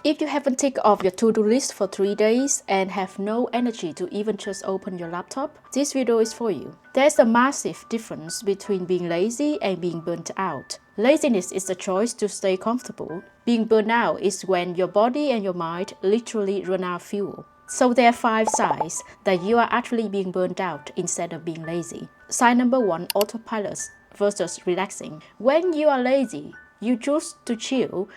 If you haven't ticked off your to-do list for 3 days and have no energy to even just open your laptop, this video is for you. There's a massive difference between being lazy and being burnt out. Laziness is the choice to stay comfortable. Being burnt out is when your body and your mind literally run out of fuel. So there are 5 signs that you are actually being burnt out instead of being lazy. Sign number 1, autopilot versus relaxing. When you are lazy, you choose to chill.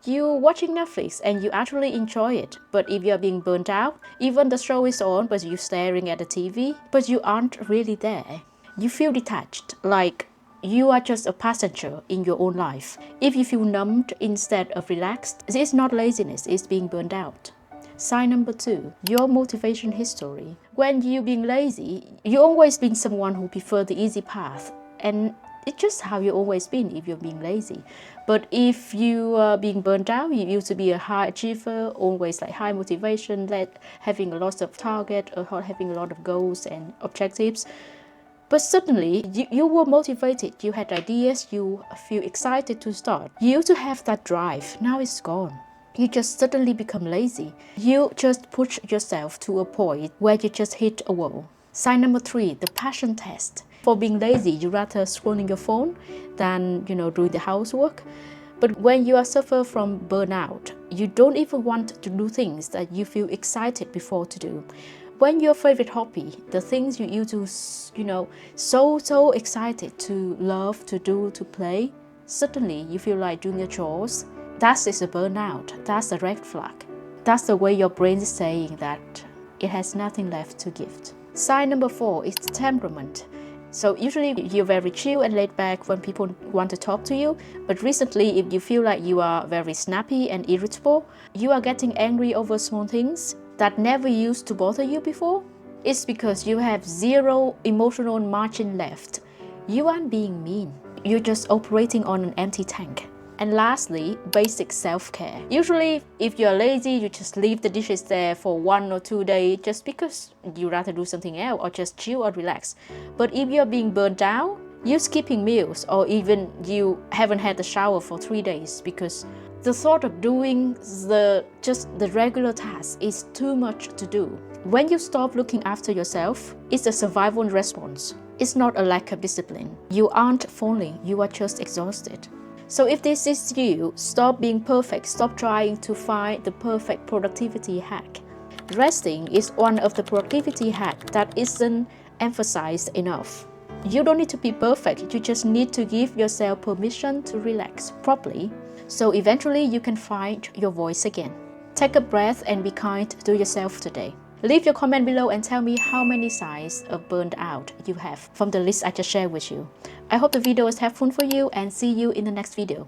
You're watching Netflix and you actually enjoy it. But if you're being burnt out, even the show is on but you're staring at the TV, but you aren't really there. You feel detached, like you are just a passenger in your own life. If you feel numbed instead of relaxed, it's not laziness, it's being burnt out. Sign number 2, your motivation history. When you're being lazy, you've always been someone who prefers the easy path, and it's just how you've always been if you're being lazy. But if you are being burnt out, you used to be a high achiever, always like high motivation, like having a lot of targets or having a lot of goals and objectives. But suddenly, you were motivated, you had ideas, you feel excited to start. You used to have that drive, now it's gone. You just suddenly become lazy. You just push yourself to a point where you just hit a wall. Sign number 3, the passion test. For being lazy, you rather scrolling your phone than, doing the housework. But when you are suffer from burnout, you don't even want to do things that you feel excited before to do. When your favorite hobby, the things you used to, so excited to love, to do, to play, suddenly you feel like doing your chores. That is a burnout. That's a red flag. That's the way your brain is saying that it has nothing left to give. Sign number 4 is temperament. So usually you're very chill and laid back when people want to talk to you. But recently, if you feel like you are very snappy and irritable, you are getting angry over small things that never used to bother you before, it's because you have zero emotional margin left. You aren't being mean. You're just operating on an empty tank. And lastly, basic self-care. Usually, if you're lazy, you just leave the dishes there for 1 or 2 days just because you rather do something else or just chill or relax. But if you're being burnt out, you're skipping meals or even you haven't had a shower for 3 days because the thought of doing just the regular task is too much to do. When you stop looking after yourself, it's a survival response. It's not a lack of discipline. You aren't falling, you are just exhausted. So if this is you, stop being perfect, stop trying to find the perfect productivity hack. Resting is one of the productivity hacks that isn't emphasized enough. You don't need to be perfect, you just need to give yourself permission to relax properly, so eventually you can find your voice again. Take a breath and be kind to yourself today. Leave your comment below and tell me how many signs of burned out you have from the list I just shared with you. I hope the video was helpful for you and see you in the next video.